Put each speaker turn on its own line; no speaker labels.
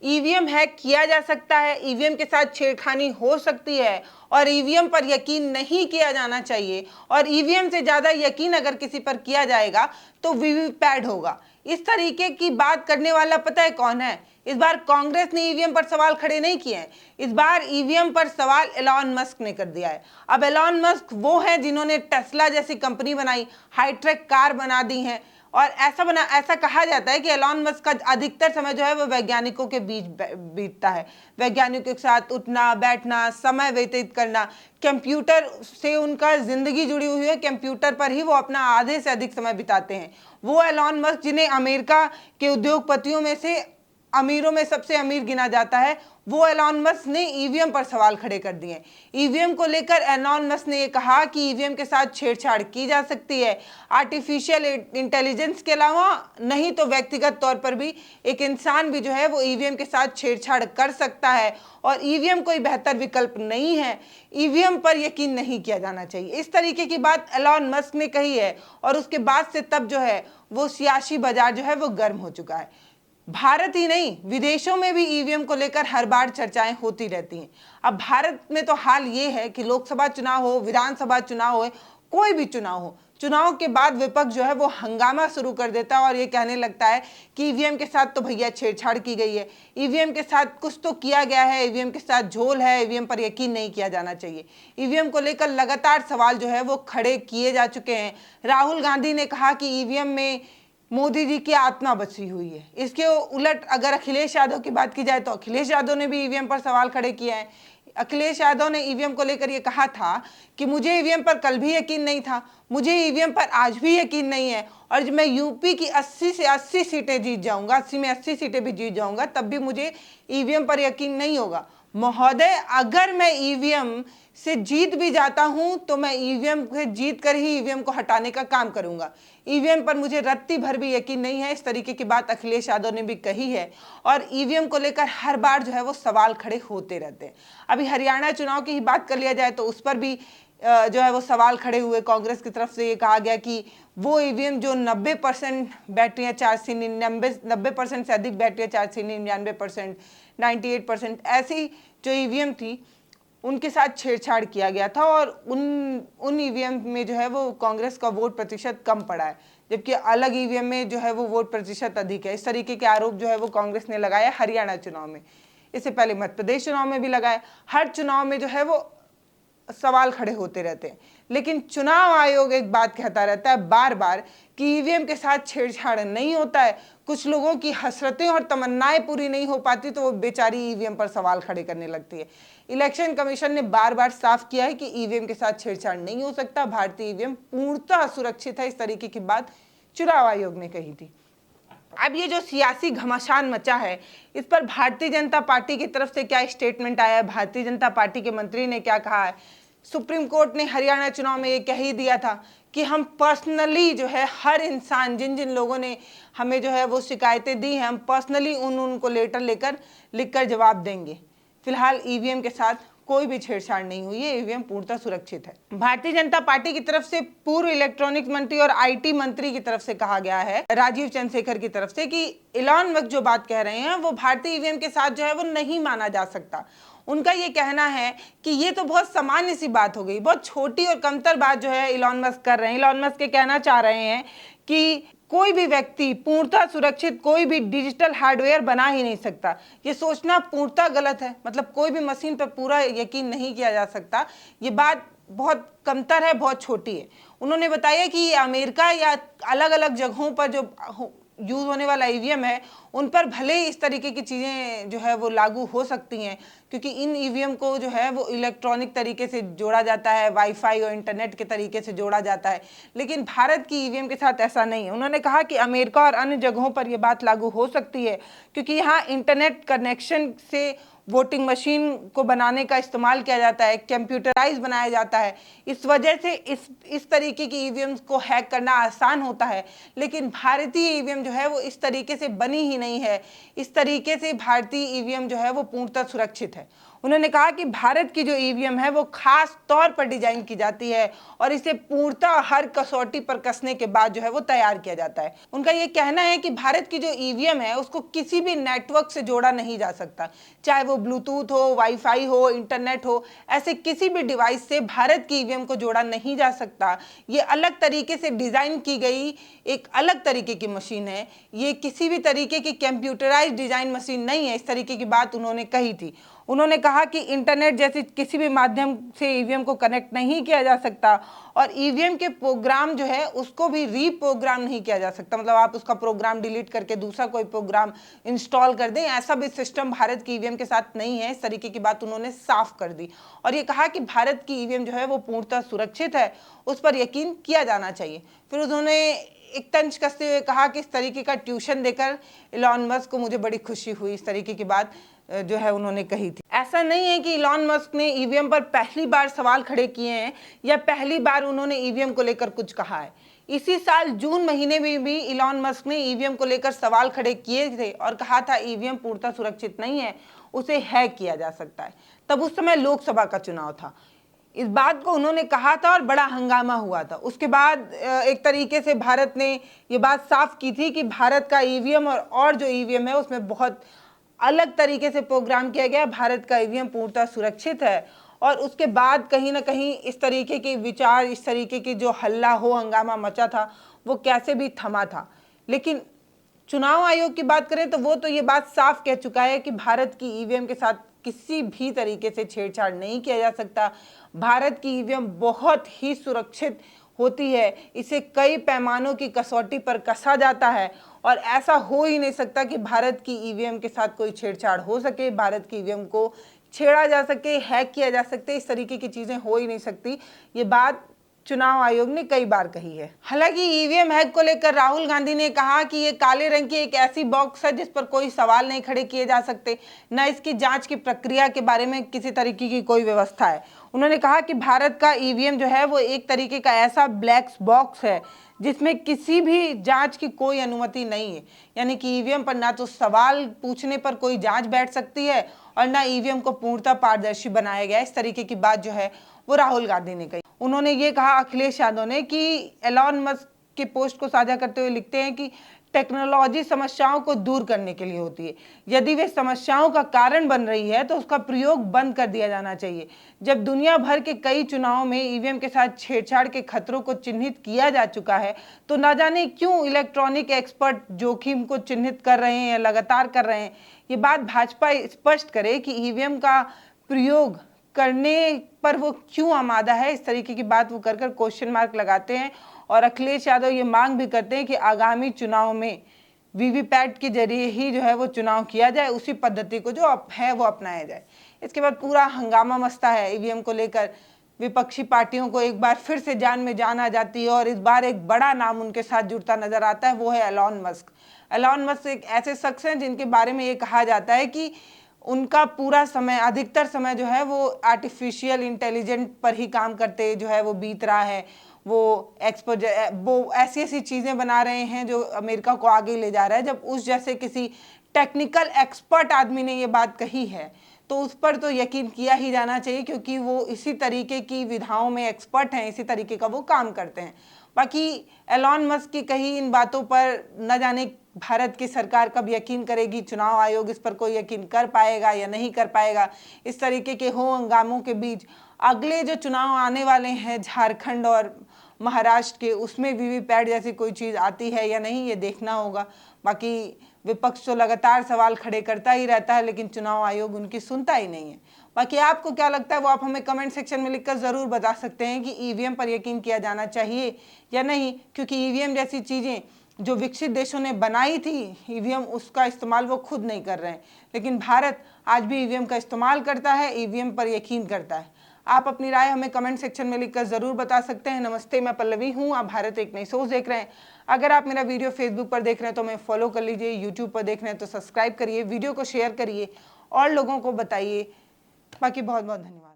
EVM hack किया जा सकता है, ईवीएम के साथ छेड़खानी हो सकती है और ईवीएम पर यकीन नहीं किया जाना चाहिए। और ईवीएम से ज़्यादा यकीन अगर किसी पर किया जाएगा तो वीवीपैट होगा। इस तरीके की बात करने वाला पता है कौन है? इस बार कांग्रेस ने ईवीएम पर सवाल खड़े नहीं किए हैं। इस बार ईवीएम पर सवाल एलॉन मस्क ने कर दिया है। अब एलॉन मस्क वो हैं जिन्होंने टेस्ला जैसी कंपनी बनाई, हाईट्रेक कार बना दी हैं, और ऐसा कहा जाता है कि एलॉन मस्क का अधिकतर समय जो है वो वैज्ञानिकों के बीच बीतता है। वैज्ञानिकों के साथ उठना बैठना, समय व्यतीत करना, कंप्यूटर से उनका जिंदगी जुड़ी हुई है, कंप्यूटर पर ही वो अपना आधे से अधिक समय बिताते हैं। वो एलॉन मस्क जिन्हें अमेरिका के उद्योगपतियों में से अमीरों में सबसे अमीर गिना जाता है, वो एलॉन मस्क ने ईवीएम पर सवाल खड़े कर दिए। ईवीएम को लेकर एलॉन मस्क ने ये कहा कि ईवीएम के साथ छेड़छाड़ की जा सकती है, आर्टिफिशियल इंटेलिजेंस के अलावा नहीं तो व्यक्तिगत तौर पर भी एक इंसान भी जो है वो ईवीएम के साथ छेड़छाड़ कर सकता है और ईवीएम कोई बेहतर विकल्प नहीं है, ईवीएम पर यकीन नहीं किया जाना चाहिए। इस तरीके की बात एलॉन मस्क ने कही है और उसके बाद से तब जो है वो सियासी बाजार जो है वो गर्म हो चुका है। भारत ही नहीं, विदेशों में भी ईवीएम को लेकर हर बार चर्चाएं होती रहती हैं। अब भारत में तो हाल ये है कि लोकसभा चुनाव हो, विधानसभा चुनाव हो, कोई भी चुनाव हो, चुनाव के बाद विपक्ष जो है वो हंगामा शुरू कर देता है और ये कहने लगता है कि ईवीएम के साथ तो भैया छेड़छाड़ की गई है, ईवीएम के साथ कुछ तो किया गया है, ईवीएम के साथ झोल है, ईवीएम पर यकीन नहीं किया जाना चाहिए। ईवीएम को लेकर लगातार सवाल जो है वो खड़े किए जा चुके हैं। राहुल गांधी ने कहा कि ईवीएम में मोदी जी की आत्मा बची हुई है। इसके उलट अगर अखिलेश यादव की बात की जाए तो अखिलेश यादव ने भी ईवीएम पर सवाल खड़े किए हैं। अखिलेश यादव ने ईवीएम को लेकर ये कहा था कि मुझे ईवीएम पर कल भी यकीन नहीं था, मुझे ईवीएम पर आज भी यकीन नहीं है, और जब मैं यूपी की 80 से 80 सीटें जीत जाऊंगा, 80 में 80 सीटें भी जीत जाऊंगा, तब भी मुझे ईवीएम पर यकीन नहीं होगा। महोदय, अगर मैं ईवीएम से जीत भी जाता हूं तो मैं ईवीएम से जीत कर ही ईवीएम को हटाने का काम करूंगा। ईवीएम पर मुझे रत्ती भर भी यकीन नहीं है। इस तरीके की बात अखिलेश यादव ने भी कही है और ईवीएम को लेकर हर बार जो है वो सवाल खड़े होते रहते हैं। अभी हरियाणा चुनाव की ही बात कर लिया जाए तो उस पर भी जो है वो सवाल खड़े हुए। कांग्रेस की तरफ से ये कहा गया कि वो ईवीएम जो 90% बैटरियां चार्ज थी, 90% से अधिक बैटरियां चार्ज थी, 99%, 98% ऐसी जो ईवीएम थी उनके साथ छेड़छाड़ किया गया था और उन ईवीएम में जो है वो कांग्रेस का वोट प्रतिशत कम पड़ा है, जबकि अलग ईवीएम में जो है वो वोट प्रतिशत अधिक है। इस तरीके के आरोप जो है वो कांग्रेस ने लगाया हरियाणा चुनाव में, इससे पहले मध्य प्रदेश चुनाव में भी लगाया। हर चुनाव में जो है वो सवाल खड़े होते रहते हैं, लेकिन चुनाव आयोग एक बात कहता रहता है बार बार कि ईवीएम के साथ छेड़छाड़ नहीं होता है। कुछ लोगों की हसरतें और तमन्नाएं पूरी नहीं हो पाती तो वो बेचारी ईवीएम पर सवाल खड़े करने लगती है। इलेक्शन कमीशन ने बार बार साफ किया है कि ईवीएम के साथ छेड़छाड़ नहीं हो सकता, भारतीय ईवीएम पूर्णतः सुरक्षित है। इस तरीके की बात चुनाव आयोग ने कही थी। अब ये जो सियासी घमासान मचा है, इस पर भारतीय जनता पार्टी की तरफ से क्या स्टेटमेंट आया है, भारतीय जनता पार्टी के मंत्री ने क्या कहा है। सुप्रीम कोर्ट ने हरियाणा चुनाव में ये कह ही दिया था कि हम पर्सनली जो है हर इंसान, जिन जिन लोगों ने हमें जो है वो शिकायतें दी हैं, हम पर्सनली उनको लेटर लेकर लिखकर जवाब देंगे। फिलहाल ईवीएम के साथ कोई भी छेड़छाड़ नहीं हुई है, ईवीएम पूर्णतः सुरक्षित है। भारतीय जनता पार्टी की तरफ से पूर्व इलेक्ट्रॉनिक्स मंत्री और आईटी मंत्री की तरफ से कहा गया है, राजीव चंद्रशेखर की तरफ से, कि एलॉन मस्क जो बात कह रहे हैं वो भारतीय ईवीएम के साथ जो है वो नहीं माना जा सकता। उनका ये कहना है कि ये तो बहुत सामान्य सी बात हो गई, बहुत छोटी और कमतर बात जो है एलॉन मस्क कर रहे हैं। एलॉन मस्क ये कहना चाह रहे हैं कि कोई भी व्यक्ति पूर्णतः सुरक्षित कोई भी डिजिटल हार्डवेयर बना ही नहीं सकता। ये सोचना पूर्णतः गलत है, मतलब कोई भी मशीन पर पूरा यकीन नहीं किया जा सकता। ये बात बहुत कमतर है, बहुत छोटी है। उन्होंने बताया कि ये अमेरिका या अलग अलग जगहों पर जो यूज होने वाला ईवीएम है उन पर भले इस तरीके की चीज़ें जो है वो लागू हो सकती हैं, क्योंकि इन ईवीएम को जो है वो इलेक्ट्रॉनिक तरीके से जोड़ा जाता है, वाईफाई और इंटरनेट के तरीके से जोड़ा जाता है, लेकिन भारत की ईवीएम के साथ ऐसा नहीं है। उन्होंने कहा कि अमेरिका और अन्य जगहों पर यह बात लागू हो सकती है क्योंकि यहाँ इंटरनेट कनेक्शन से वोटिंग मशीन को बनाने का इस्तेमाल किया जाता है, कंप्यूटराइज बनाया जाता है। इस वजह से इस तरीके की ईवीएम को हैक करना आसान होता है, लेकिन भारतीय ईवीएम जो है वो इस तरीके से बनी ही नहीं है। इस तरीके से भारतीय ईवीएम जो है वो पूर्णतः सुरक्षित है। उन्होंने कहा कि भारत की जो ईवीएम है वो खास तौर पर डिजाइन की जाती है और इसे पूर्णतः हर कसौटी पर कसने के बाद जो है वो तैयार किया जाता है। उनका ये कहना है कि भारत की जो ईवीएम है उसको किसी भी नेटवर्क से जोड़ा नहीं जा सकता, चाहे वो ब्लूटूथ हो, वाईफाई हो, इंटरनेट हो, ऐसे किसी भी डिवाइस से भारत की ईवीएम को जोड़ा नहीं जा सकता। ये अलग तरीके से डिजाइन की गई एक अलग तरीके की मशीन है, ये किसी भी तरीके की कंप्यूटराइज्ड डिजाइन मशीन नहीं है। इस तरीके की बात उन्होंने कही थी। उन्होंने कहा कि इंटरनेट जैसे किसी भी माध्यम से ईवीएम को कनेक्ट नहीं किया जा सकता और ईवीएम के प्रोग्राम जो है उसको भी रीप्रोग्राम नहीं किया जा सकता, मतलब आप उसका प्रोग्राम डिलीट करके दूसरा कोई प्रोग्राम इंस्टॉल कर दें, ऐसा भी सिस्टम भारत की ईवीएम के साथ नहीं है। इस तरीके की बात उन्होंने साफ कर दी और ये कहा कि भारत की ईवीएम जो है वो पूर्णतः सुरक्षित है, उस पर यकीन किया जाना चाहिए। फिर उन्होंने एक तंज कसते हुए कहा कि इस तरीके का ट्यूशन देकर इलॉन मस्क को मुझे बड़ी खुशी हुई। इस तरीके की बात जो है उन्होंने कही थी। ऐसा नहीं है कि इलॉन मस्क ने ईवीएम पर पहली बार सवाल खड़े किए हैं या पहली बार उन्होंने ईवीएम को लेकर कुछ कहा है। इसी साल जून महीने में भी इलॉन मस्क ने ईवीएम को लेकर सवाल खड़े किए थे और कहा था ईवीएम पूर्णतः सुरक्षित नहीं है, उसे हैक किया जा सकता है। तब उस समय लोकसभा का चुनाव था। इस बात को उन्होंने कहा था और बड़ा हंगामा हुआ था। उसके बाद एक तरीके से भारत ने ये बात साफ की थी कि भारत का ईवीएम और जो ईवीएम है उसमें बहुत अलग तरीके से प्रोग्राम किया गया। भारत का ईवीएम पूर्णतः सुरक्षित है और उसके बाद कहीं ना कहीं इस तरीके के विचार, इस तरीके की जो हल्ला हो हंगामा मचा था वो कैसे भी थमा था। लेकिन चुनाव आयोग की बात करें तो वो तो ये बात साफ कह चुका है कि भारत की ईवीएम के साथ किसी भी तरीके से छेड़छाड़ नहीं किया जा सकता। भारत की ईवीएम बहुत ही सुरक्षित होती है, इसे कई पैमानों की कसौटी पर कसा जाता है और ऐसा हो ही नहीं सकता कि भारत की ईवीएम के साथ कोई छेड़छाड़ हो सके, भारत की ईवीएम को छेड़ा जा सके, हैक किया जा सकते, इस तरीके की चीजें हो ही नहीं सकती। ये बात चुनाव आयोग ने कई बार कही है। हालांकि ईवीएम हैक को लेकर राहुल गांधी ने कहा कि ये काले रंग की एक ऐसी बॉक्स है जिस पर कोई सवाल नहीं खड़े किए जा सकते, न इसकी जांच की प्रक्रिया के बारे में किसी तरीके की कोई व्यवस्था है। उन्होंने कहा कि भारत का ईवीएम जो है वो एक तरीके का ऐसा ब्लैक बॉक्स है जिसमें किसी भी जांच की कोई अनुमति नहीं है, यानी कि ईवीएम पर ना तो सवाल पूछने पर कोई जांच बैठ सकती है और ना ईवीएम को पूर्णतः पारदर्शी बनाया गया। इस तरीके की बात जो है वो राहुल गांधी ने कही। उन्होंने ये कहा, अखिलेश यादव ने, कि एलॉन मस्क के पोस्ट को साझा करते हुए लिखते हैं कि टेक्नोलॉजी समस्याओं को दूर करने के लिए होती है, यदि वे समस्याओं का कारण बन रही है तो उसका प्रयोग बंद कर दिया जाना चाहिए। जब दुनिया भर के कई चुनावों में ईवीएम के साथ छेड़छाड़ के खतरों को चिन्हित किया जा चुका है तो न जाने क्यों इलेक्ट्रॉनिक एक्सपर्ट जोखिम को चिन्हित कर रहे हैं या लगातार कर रहे हैं। ये बात भाजपा स्पष्ट करे कि ईवीएम का प्रयोग करने पर वो क्यों आमादा है। इस तरीके की बात वो कर क्वेश्चन मार्क लगाते हैं और अखिलेश यादव ये मांग भी करते हैं कि आगामी चुनाव में वीवीपैट के जरिए ही जो है वो चुनाव किया जाए, उसी पद्धति को जो अब है वो अपनाया जाए। इसके बाद पूरा हंगामा मचता है ईवीएम को लेकर। विपक्षी पार्टियों को एक बार फिर से जान में जान आ जाती है और इस बार एक बड़ा नाम उनके साथ जुड़ता नजर आता है, वो है एलॉन मस्क। एलॉन मस्क एक ऐसे शख्स हैं जिनके बारे में ये कहा जाता है कि उनका पूरा समय, अधिकतर समय जो है वो आर्टिफिशियल इंटेलिजेंस पर ही काम करते जो है वो बीत रहा है। वो ऐसी ऐसी चीज़ें बना रहे हैं जो अमेरिका को आगे ले जा रहा है। जब उस जैसे किसी टेक्निकल एक्सपर्ट आदमी ने ये बात कही है तो उस पर तो यकीन किया ही जाना चाहिए, क्योंकि वो इसी तरीके की विधाओं में एक्सपर्ट हैं, इसी तरीके का वो काम करते हैं। बाकी एलॉन मस्क की कही इन बातों पर न जाने भारत की सरकार कब यकीन करेगी, चुनाव आयोग इस पर कोई यकीन कर पाएगा या नहीं कर पाएगा। इस तरीके के हो हंगामों के बीच अगले जो चुनाव आने वाले हैं झारखंड और महाराष्ट्र के, उसमें वीवीपैट जैसी कोई चीज़ आती है या नहीं, ये देखना होगा। बाकी विपक्ष तो लगातार सवाल खड़े करता ही रहता है लेकिन चुनाव आयोग उनकी सुनता ही नहीं है। बाकी आपको क्या लगता है वो आप हमें कमेंट सेक्शन में लिखकर ज़रूर बता सकते हैं कि ईवीएम पर यकीन किया जाना चाहिए या नहीं, क्योंकि ईवीएम जैसी चीज़ें जो विकसित देशों ने बनाई थी, ईवीएम उसका इस्तेमाल वो खुद नहीं कर रहे हैं, लेकिन भारत आज भी ईवीएम का इस्तेमाल करता है, ईवीएम पर यकीन करता है। आप अपनी राय हमें कमेंट सेक्शन में लिखकर ज़रूर बता सकते हैं। नमस्ते, मैं पल्लवी हूँ, आप भारत एक नई सोच देख रहे हैं। अगर आप मेरा वीडियो फेसबुक पर देख रहे हैं तो हमें फॉलो कर लीजिए, यूट्यूब पर देख रहे हैं तो सब्सक्राइब करिए, वीडियो को शेयर करिए और लोगों को बताइए। बाकी बहुत बहुत धन्यवाद।